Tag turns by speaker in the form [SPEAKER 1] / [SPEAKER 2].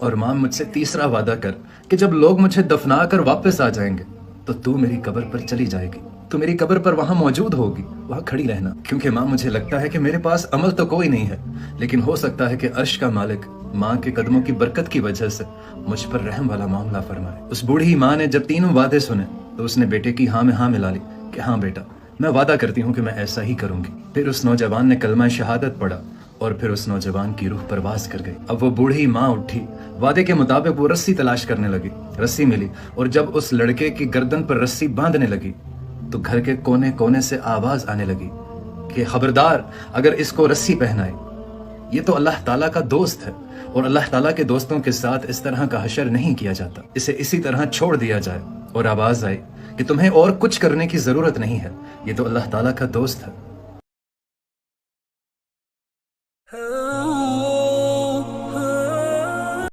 [SPEAKER 1] اور मां मुझसे तीसरा वादा कर कि जब लोग मुझे दफना कर वापस आ जाएंगे तो तू मेरी कब्र पर चली जाएगी, तू मेरी कब्र पर वहां मौजूद होगी, वहां खड़ी रहना। क्योंकि मां मुझे लगता है कि मेरे पास अमल तो कोई नहीं है, लेकिन हो सकता है कि अर्श का मालिक मां के कदमों की बरकत की वजह से मुझ पर रहम वाला मामला फरमाए। उस बूढ़ी मां ने जब तीनों वादे सुने तो उसने बेटे की हाँ में हाँ मिला ली कि हाँ बेटा, मैं वादा करती हूँ कि मैं ऐसा ही करूंगी। फिर उस नौजवान ने कलमा शहादत पढ़ा और फिर उस नौजवान की रूह परवाज कर गई। अब वो बूढ़ी माँ उठी, वादे के मुताबिक वो रस्सी तलाश करने लगी, रस्सी मिली और जब उस लड़के की गर्दन पर रस्सी बांधने लगी तो घर के कोने कोने से आवाज आने लगी कि खबरदार, अगर इसको रस्सी पहनाए, ये तो अल्लाह ताला का दोस्त है और अल्लाह ताला के दोस्तों के साथ इस तरह का हशर नहीं किया जाता, इसे इसी तरह छोड़ दिया जाए। और आवाज आई कि तुम्हें और कुछ करने की जरूरत नहीं है, ये तो अल्लाह ताला का दोस्त है।